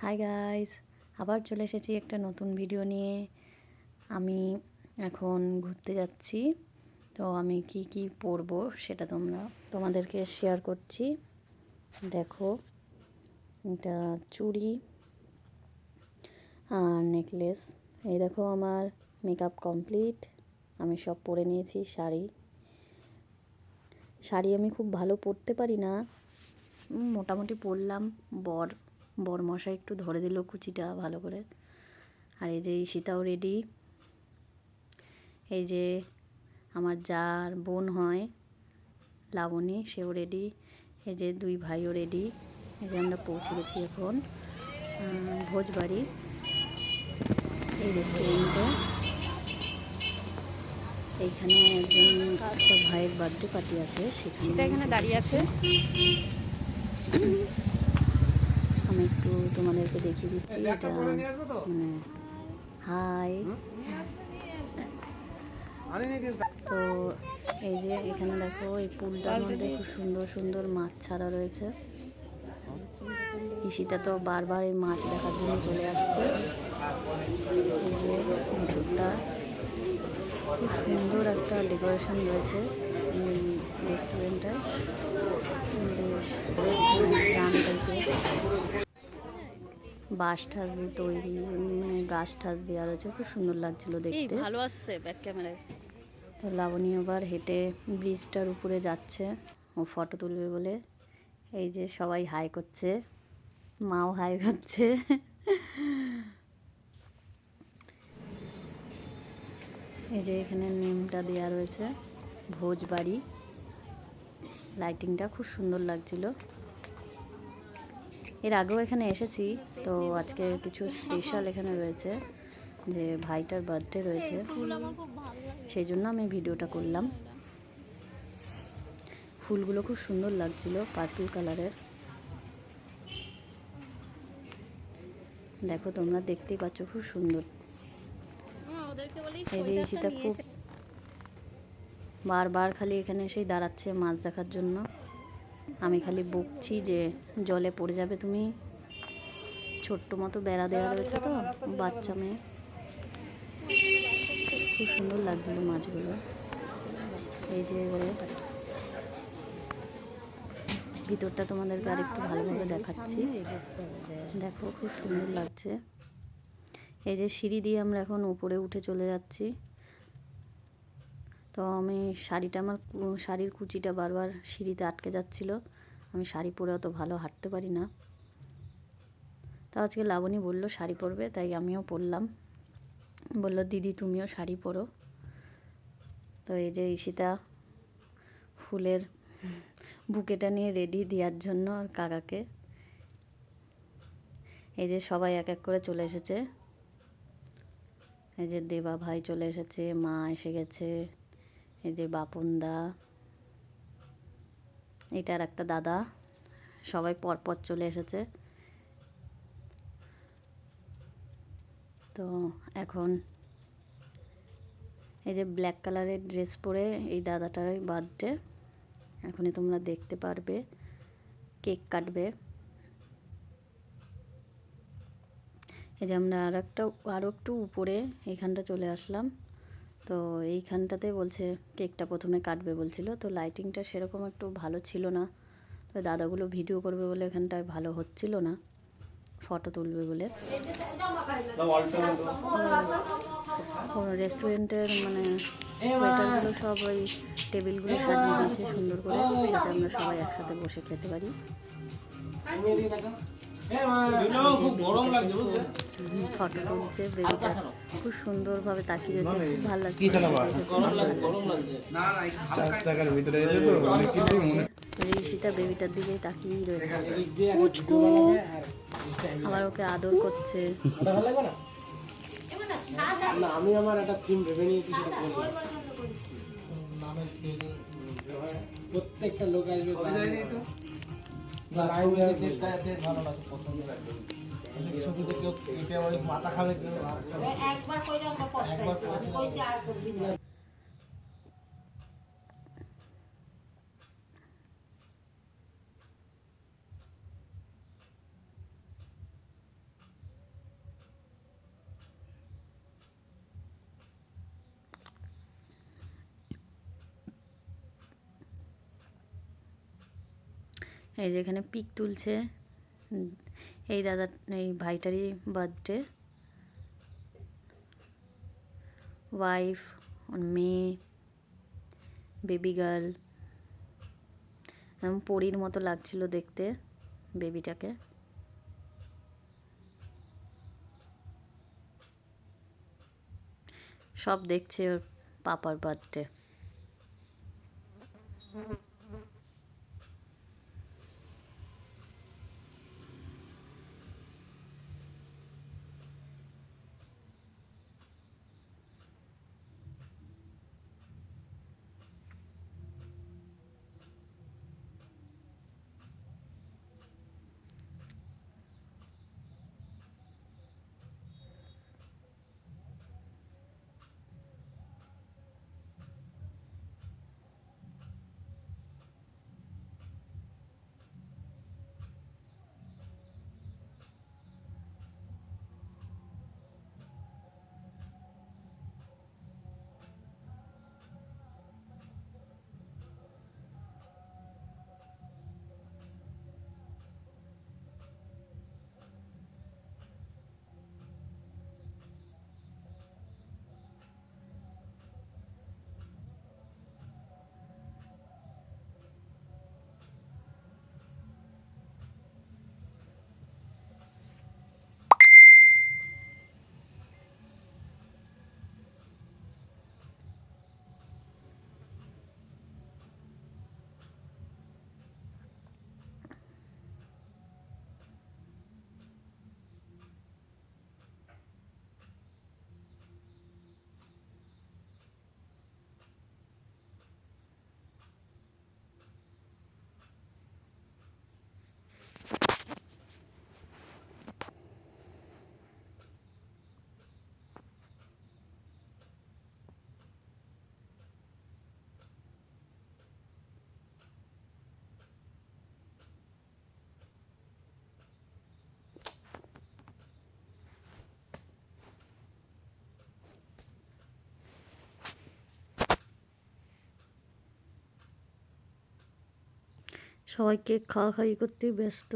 Hi guys, আবার চলে এসেছি একটা নতুন ভিডিও নিয়ে। আমি এখন ঘুরতে যাচ্ছি, তো আমি কি কি পরবো সেটা তোমাদেরকে শেয়ার করছি। দেখো, এটা চুড়ি আর নেকলেস। এই দেখো আমার মেকআপ কমপ্লিট, আমি সব পরে নিয়েছি। শাড়ি আমি খুব ভালো পরতে পারি না, মোটামুটি পরলাম। বর মশাই একটু ধরে দিল কুচিটা ভালো করে। আর এই যে ঈশিতাও রেডি, এই যে আমার যার বোন হয় লাবণী, সেও রেডি, এই যে দুই ভাইও রেডি। এই যে আমরা পৌঁছে গেছি এখন ভোজবাড়ি, এই রেস্টুরেন্টে। এইখানে একটা ভাইয়ের বার্থডে পার্টি আছে, সেখানে এখানে দাঁড়িয়ে আছে। আমি একটু তোমাদেরকে দেখিয়ে দিচ্ছি, এটা মানে হাই। তো এই যে এখানে দেখো, এই পুলটার মধ্যে খুব সুন্দর সুন্দর মাছ ছাড়া রয়েছে। ঈশিতা তো বারবার এই মাছ দেখার জন্য চলে আসছে। এই যে ভিতরটা খুব সুন্দর একটা ডেকোরেশন রয়েছে রেস্টুরেন্টটায়, বেশ গ্রাম টাইপের। বাঁশ ঠাস দিয়ে তৈরি, গাছ ঠাস দেওয়া রয়েছে, খুব সুন্দর লাগছিল দেখতে। ভালো আসছে ব্যাক ক্যামেরায়। তো লাবণী আবার হেঁটে ব্রিজটার উপরে যাচ্ছে, ও ফটো তুলবে বলে। এই যে সবাই হাই করছে, মাও হাই করছে। এই যে এখানে নেমটা দেওয়া রয়েছে ভোজবাড়ি, লাইটিংটা খুব সুন্দর লাগছিল। এর আগেও এখানে এসেছি, তো আজকে কিছু স্পেশাল এখানে রয়েছে, যে ভাইটার বার্থডে রয়েছে, সেই জন্য আমি ভিডিওটা করলাম। ফুলগুলো খুব সুন্দর লাগছিল, পার্পল কালারের। দেখো তোমরা দেখতেই পাচ্ছ, খুব সুন্দর। এই যে ঈশিতা খুব বারবার খালি এখানে এসেই দাঁড়াচ্ছে মাছ দেখার জন্য। আমি খালি বকছি যে জলে পড়ে যাবে তুমি। ছোট্ট মতো বেড়া দেওয়া রয়েছে, তো বাচ্চা মেয়ে। খুব সুন্দর লাগছিল মাছগুলো। এই যে এবারে ভিতরটা তোমাদেরকে আর একটু ভালোভাবে দেখাচ্ছি। দেখো খুব সুন্দর লাগছে। এই যে সিঁড়ি দিয়ে আমরা এখন উপরে উঠে চলে যাচ্ছি। তো আমি আমার শাড়ির কুচিটা বারবার সিঁড়িতে আটকে যাচ্ছিল। আমি শাড়ি পরে অত ভালো হাঁটতে পারি না। তো আজকে লাবণী বললো শাড়ি পরবে, তাই আমিও পরলাম। বলল দিদি তুমিও শাড়ি পরো। তো এই যে ঈশিতা ফুলের বুকেটা নিয়ে রেডি দেওয়ার জন্য আর কাকাকে। এই যে সবাই এক এক করে চলে এসেছে। এই যে দেবা ভাই চলে এসেছে, মা এসে গেছে, এই যে বাপনদা, এটার একটা দাদা, সবাই পরপর চলে এসেছে। তো এখন এই যে ব্ল্যাক কালারের ড্রেস পরে এই দাদাটারই বার্থডে, এখনই তোমরা দেখতে পারবে, কেক কাটবে। এই যে আমরা আরও একটু উপরে এইখানটা চলে আসলাম। তো এইখানটাতে বলছে কেকটা প্রথমে কাটবে বলছিল, তো লাইটিংটা সেরকম একটু ভালো ছিল না। তো দাদাগুলো ভিডিও করবে বলে এখানটায় ভালো হচ্ছিল না, ফটো তুলবে বলে। রেস্টুরেন্টের মানে ওয়েটারগুলো সব ওই টেবিলগুলো সাজিয়ে দিয়েছে সুন্দর করে, যাতে আমরা সবাই একসাথে বসে খেতে পারি। ফটো তুলছে বেবিটা, খুব সুন্দরভাবে তাকিয়ে রয়েছে, খুব ভালো লাগছে। ঈশিতা বেবিটার দিকেই তাকিয়েই রয়েছে, আবার ওকে আদর করছে। আমি আমার একটা থিম ভেবে নিয়েছি, প্রত্যেকটা লোক আসবে। মাথা খাবে একবার। এই যে এখানে পিক তুলছে। এই দাদা, এই ভাইটারই বার্থডে। ওয়াইফ, মেয়ে, বেবি গার্ল। এমন পরীর মতো লাগছিল দেখতে বেবিটাকে। সব দেখছে ওর পাপার বার্থডে। সবাই কেক খাওয়াখাওয়ি করতে ব্যস্ত।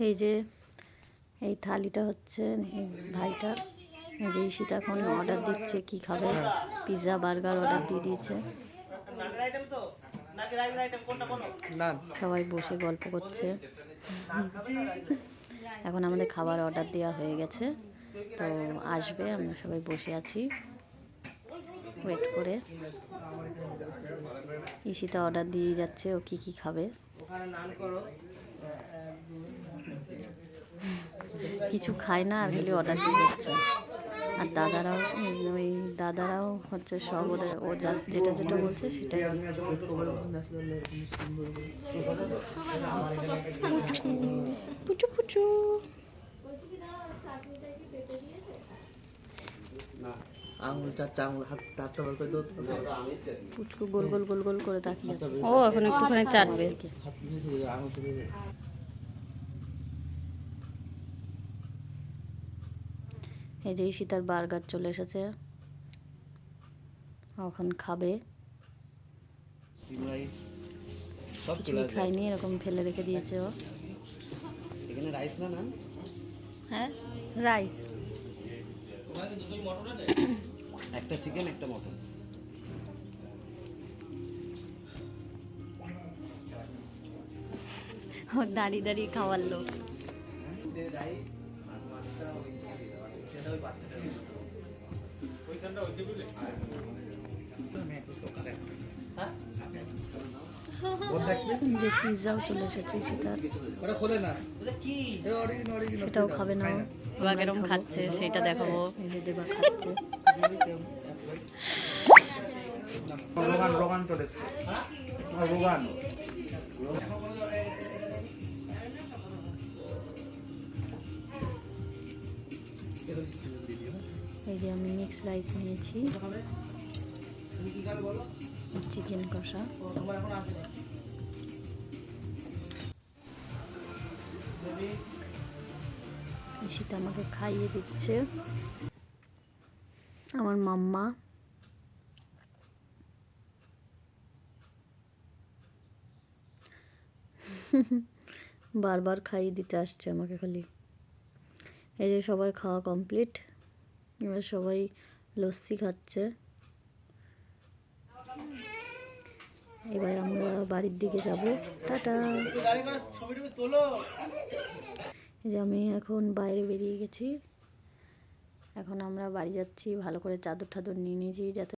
এই যে এই থালিটা হচ্ছে এই ভাইটা, এই যে ঈশিতা এখন অর্ডার দিচ্ছে কি খাবে। পিৎজা বার্গার অর্ডার দিয়ে দিয়েছে। সবাই বসে গল্প করছে। এখন আমাদের খাবার অর্ডার দেওয়া হয়ে গেছে, তো আসবে, আমরা সবাই বসে আছি ওয়েট করে। ঈশিতা অর্ডার দিয়ে যাচ্ছে ও কি কি খাবে। কিছু খায় না আর খালি অর্ডার দিয়ে যাচ্ছে। আর দাদারাও হচ্ছে সব ওদের ও যেটা যেটা বলছে সেটাই দিচ্ছে। পুচু পুচু আঙুল চারটা আঙুল হাতটা বার করে দাও। পুচকু গোল গোল গোল গোল করে তাকিয়ে আছে। ও এখন একটুখানি চাটবে। হাত দিয়ে ধরে দাও, আঙুল ধরে দাও। এই যে ঈশিতার বার্গার চলে এসেছে, এখন খাবে। সব কিছুই খায়নি, এরকম ফেলে রেখে দিয়েছে ও। এখানে রাইস না না? হ্যাঁ, রাইস। একটা চিকেন একটা মটন। দাঁড়িয়ে দাঁড়িয়ে খাওয়ার লোক। যে পিৎজাও চলে এসেছে সেটার, সেটাও খাবে না। দেবা কেরম খাচ্ছে সেটা দেখাবো। এই যে দেবা খাচ্ছে। এই যে আমি মিক্স রাইস নিয়েছি, চিকেন কষা। ঈশিতা আমাকে খাইয়ে দিচ্ছে, আমার মাম্মা। বারবার খাইয়ে দিতে আসছে আমাকে খালি। এই যে সবার খাওয়া কমপ্লিট, এবার সবাই লস্যি খাচ্ছে। এবার আমরা বাড়ির দিকে যাব, টাটা। এই যে আমি এখন বাইরে বেরিয়ে গেছি, এখন আমরা বাড়ি যাচ্ছি। ভালো করে চাদর টাদর নিয়ে নিয়েছি যাতে